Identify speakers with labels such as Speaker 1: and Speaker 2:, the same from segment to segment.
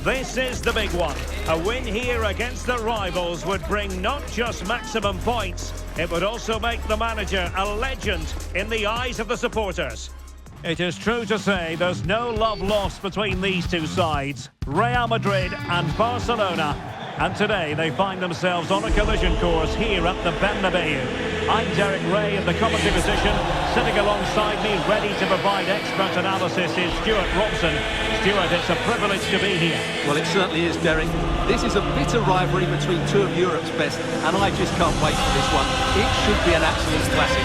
Speaker 1: This is the big one. A win here against the rivals would bring not just maximum points, it would also make the manager a legend in the eyes of the supporters. It is true to say there's no love lost between these two sides, Real Madrid and Barcelona. And today they find themselves on a collision course here at the Bernabeu. I'm Derek Ray in the commentary position. Sitting alongside me, ready to provide expert analysis, is Stuart Robson. Stuart, it's a privilege to be here.
Speaker 2: Well, it certainly is, Derek. This is a bitter rivalry between two of Europe's best, and I just can't wait for this one. It should be an absolute classic.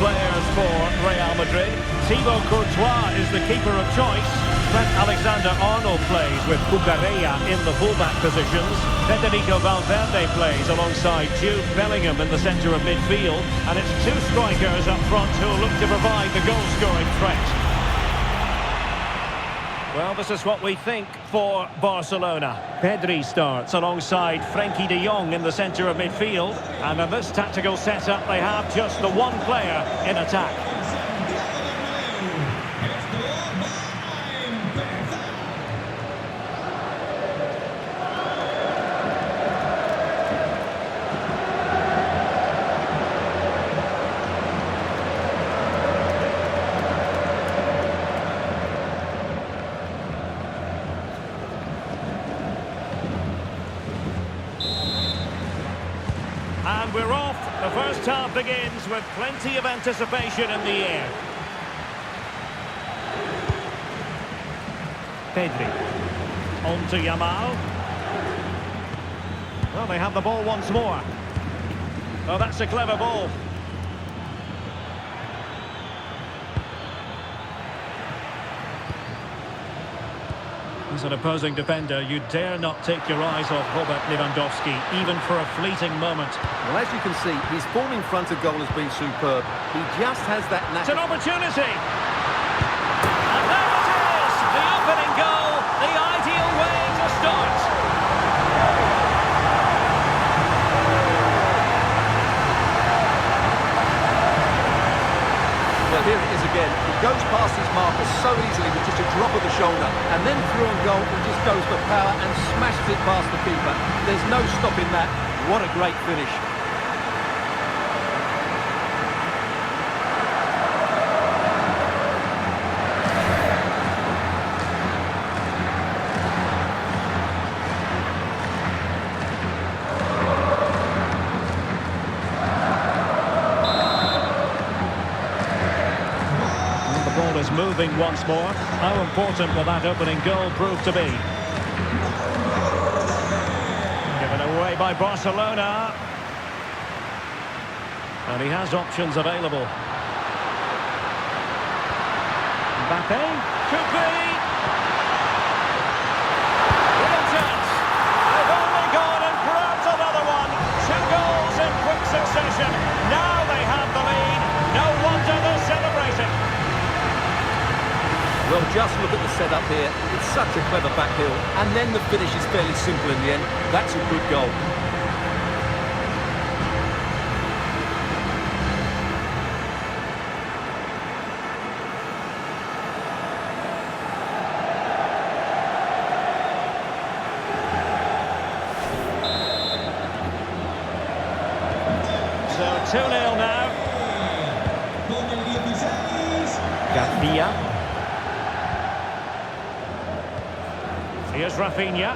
Speaker 1: Players for Real Madrid. Thibaut Courtois is the keeper of choice. Trent Alexander-Arnold plays with Cucurella in the fullback positions. Federico Valverde plays alongside Jude Bellingham in the centre of midfield. And it's two strikers up front who look to provide the goal-scoring threat. Well, this is what we think for Barcelona. Pedri starts alongside Frenkie de Jong in the centre of midfield. And in this tactical setup, they have just the one player in attack. And we're off. The first half begins with plenty of anticipation in the air. Pedri. On to Yamal. Well, they have the ball once more. Oh, that's a clever ball. As an opposing defender, you dare not take your eyes off Robert Lewandowski, even for a fleeting moment.
Speaker 2: Well, as you can see, his form in front of goal has been superb. He just has that
Speaker 1: It's
Speaker 2: natural...
Speaker 1: an opportunity! And there it is! The opening goal, the ideal way to start.
Speaker 2: Well, here it is again. He goes past his marker so easily with just a drop of the shoulder, and then through on goal, he just goes for power and smashes it past the keeper. There's no stopping that. What a great finish.
Speaker 1: Is moving once more. How important will that opening goal prove to be? Given away by Barcelona. And he has options available. Mbappe. Could be. Real chance. They've only gone and grabbed another one. 2 goals in quick succession. Now they have the lead. No wonder they're celebrating.
Speaker 2: Well, just look at the setup here. It's such a clever backheel. And then the finish is fairly simple in the end. That's a good goal.
Speaker 1: So 2-0 now. Garcia. Here's Rafinha.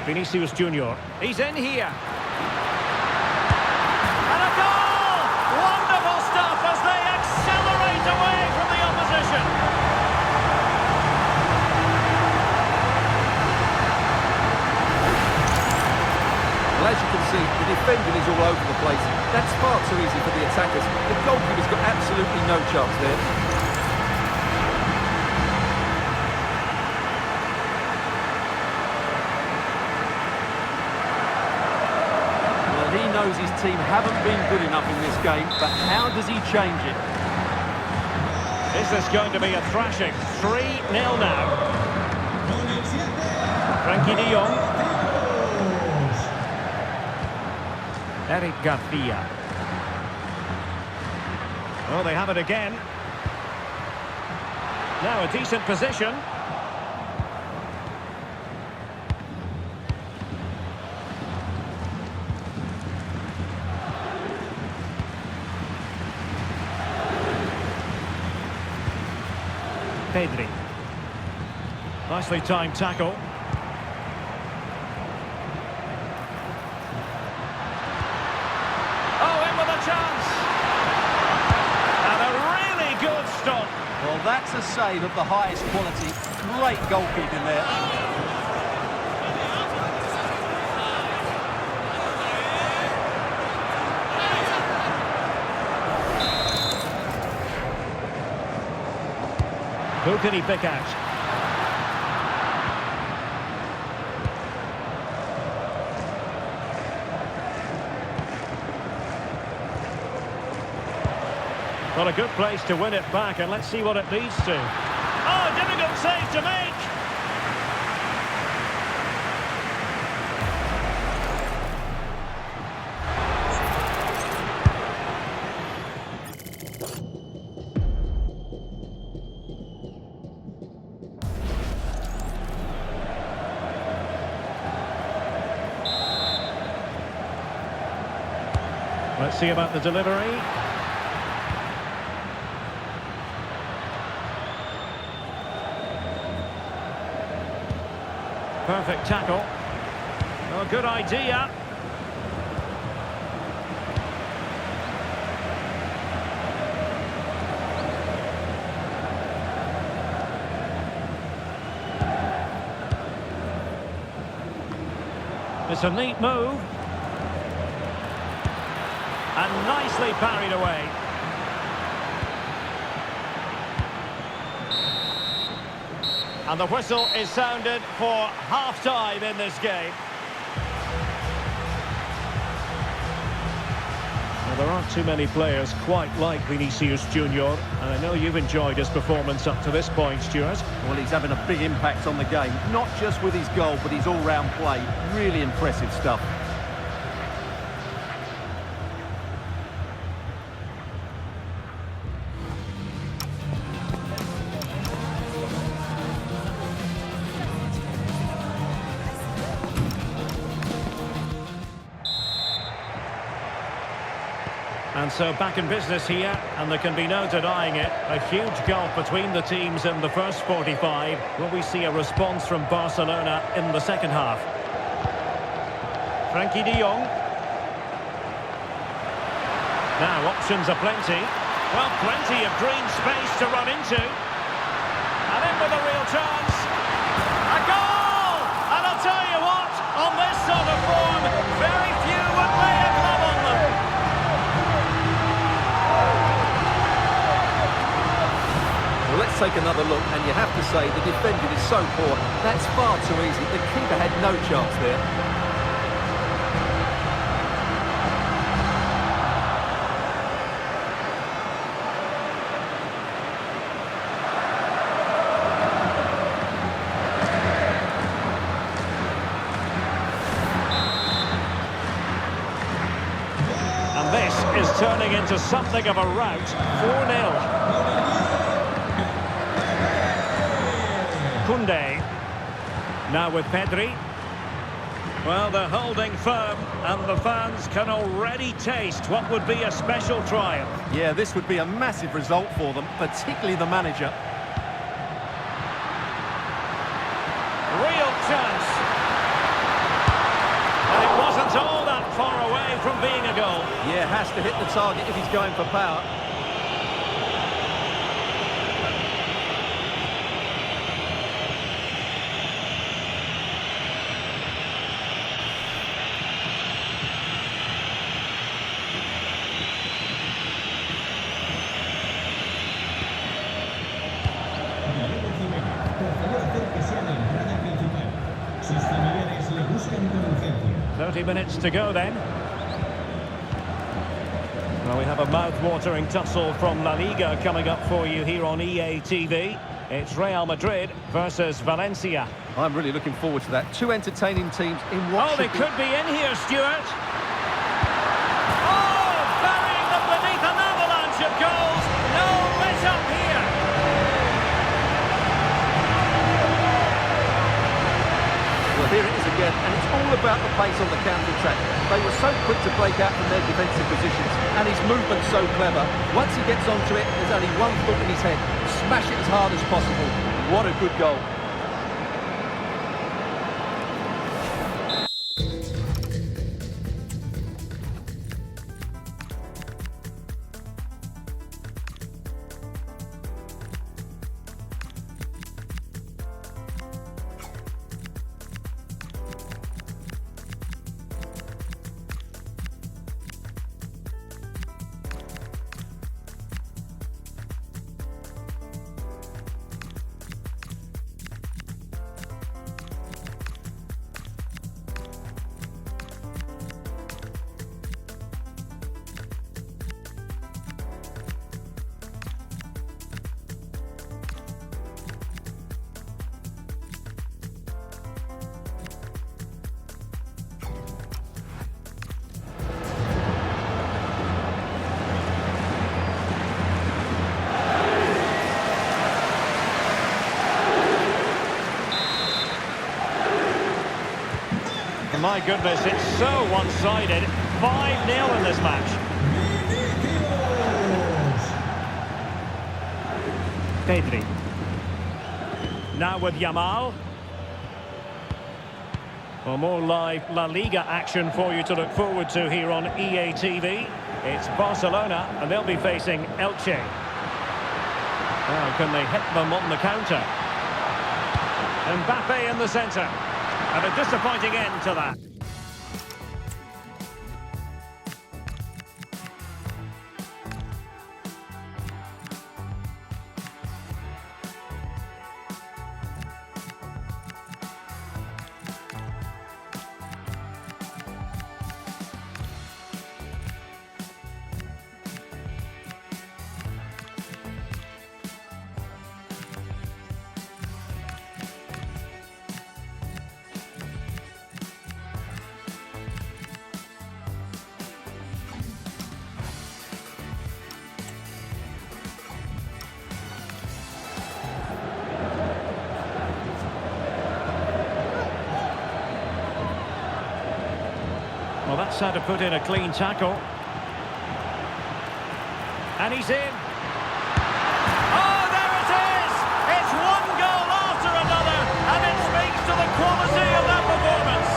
Speaker 1: Vinicius Junior. He's in here. And a goal! Wonderful
Speaker 2: place. That's far too easy for the attackers. The goalkeeper's got absolutely no chance there. Well, he knows his team haven't been good enough in this game, but how does he change it?
Speaker 1: Is this going to be a thrashing? 3-0 now. Frankie de Jong. Eric Garcia. Oh, they have it again. Now a decent position. Pedri. Nicely timed tackle. Oh, in with a chance. And a really good stop.
Speaker 2: Well, that's a save of the highest quality. Great goalkeeping there.
Speaker 1: Who can he pick out? Well, a good place to win it back, and let's see what it leads to. Oh, difficult save to make! Let's see about the delivery. Perfect tackle. Oh, good idea. It's a neat move. And nicely parried away. And the whistle is sounded for half-time in this game. Well, there aren't too many players quite like Vinicius Junior, and I know you've enjoyed his performance up to this point, Stuart.
Speaker 2: Well, he's having a big impact on the game, not just with his goal, but his all-round play. Really impressive stuff.
Speaker 1: And so back in business here, and there can be no denying it. A huge gulf between the teams in the first 45. Will we see a response from Barcelona in the second half? Frankie de Jong. Now options are plenty. Well, plenty of green space to run into. And in with a real chance. A goal! And I'll tell you what, on this sort of form, very few would lay a glove on them.
Speaker 2: Let's take another look, and you have to say the defending is so poor. That's far too easy. The keeper had no chance there.
Speaker 1: And this is turning into something of a rout. 4-0. Koundé. Now with Pedri. Well, they're holding firm, and the fans can already taste what would be a special triumph.
Speaker 2: Yeah, this would be a massive result for them, particularly the manager.
Speaker 1: Real chance. And it wasn't all that far away from being a goal.
Speaker 2: Yeah, has to hit the target if he's going for power.
Speaker 1: minutes to go then. Well, we have a mouth-watering tussle from La Liga coming up for you here on EA TV. It's Real Madrid versus Valencia.
Speaker 2: I'm really looking forward to that. Two entertaining teams in what
Speaker 1: Oh, they could be in here, Stuart. Oh, burying them beneath an avalanche of goals. No let up here.
Speaker 2: Well, here it is again, and it's all about the pace on the counter-attack. They were so quick to break out from their defensive positions, and his movement's so clever. Once he gets onto it, there's only one thought in his head. Smash it as hard as possible. What a good goal.
Speaker 1: My goodness, it's so one-sided. 5-0 in this match. Pedri. Now with Yamal. Well, more live La Liga action for you to look forward to here on EA TV. It's Barcelona, and they'll be facing Elche. Now, can they hit them on the counter? Mbappe in the centre. And a disappointing end to that. Well, that's how to put in a clean tackle. And he's in. Oh, there it is! It's one goal after another, and it speaks to the quality of that performance.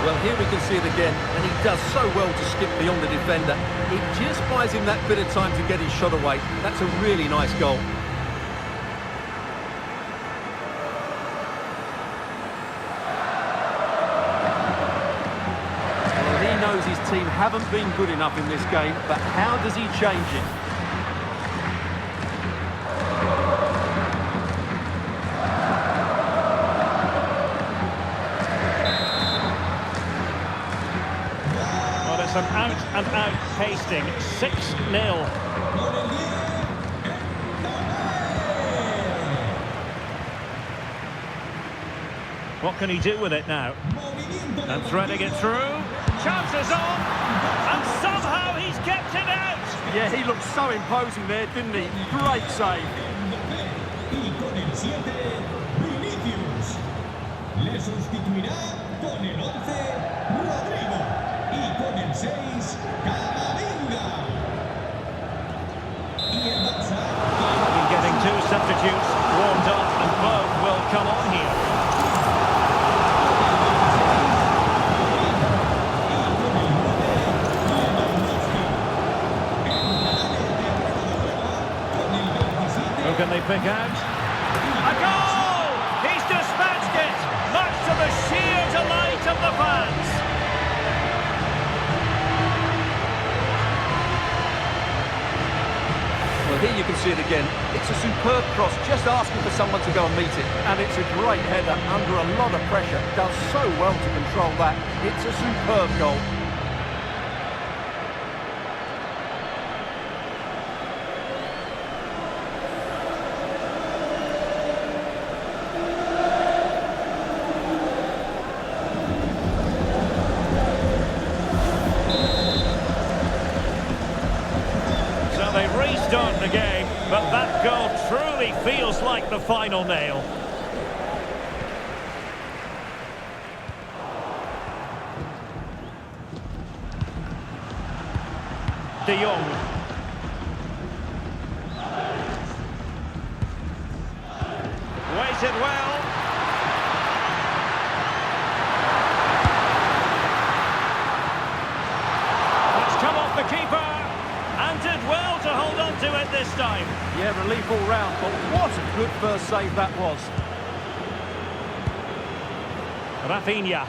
Speaker 2: Well, here we can see it again, and he does so well to skip beyond the defender. It just buys him that bit of time to get his shot away. That's a really nice goal. His team haven't been good enough in this game, but how does he change it?
Speaker 1: Well, it's an out-and-out pasting. 6-0. What can he do with it now? And threading it through. Chances on, and somehow he's kept it out.
Speaker 2: Yeah, he looked so imposing there, didn't he? Great save.
Speaker 3: Y con el 7, Vinicius. Le sustituirá con el 11, Rodrigo. Y con el 6, Camavinga. Y el Barça.
Speaker 1: He's getting two substitutes warmed up, and both will come on here. Can they pick out? A goal! He's dispatched it, much to the sheer delight of the fans.
Speaker 2: Well, here you can see it again. It's a superb cross, just asking for someone to go and meet it. And it's a great header under a lot of pressure. Does so well to control that. It's a superb goal.
Speaker 1: They restart the game, but that goal truly feels like the final nail. De Jong. Waited well. It's come off the keeper. And did well to hold on to it this time.
Speaker 2: Yeah, relief all round, but what a good first save that was.
Speaker 1: Rafinha.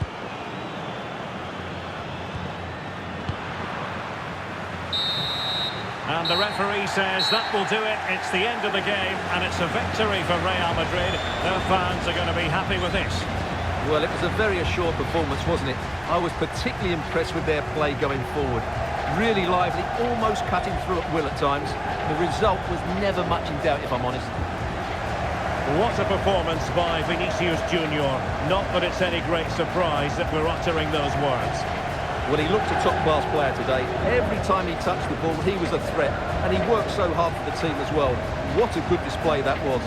Speaker 1: And the referee says that will do it. It's the end of the game, and it's a victory for Real Madrid. Their fans are going to be happy with this.
Speaker 2: Well, it was a very assured performance, wasn't it? I was particularly impressed with their play going forward. Really lively, almost cutting through at will at times. The result was never much in doubt, if I'm honest.
Speaker 1: What a performance by Vinicius Junior. Not that it's any great surprise that we're uttering those words.
Speaker 2: Well, he looked a top-class player today. Every time he touched the ball, he was a threat. And he worked so hard for the team as well. What a good display that was.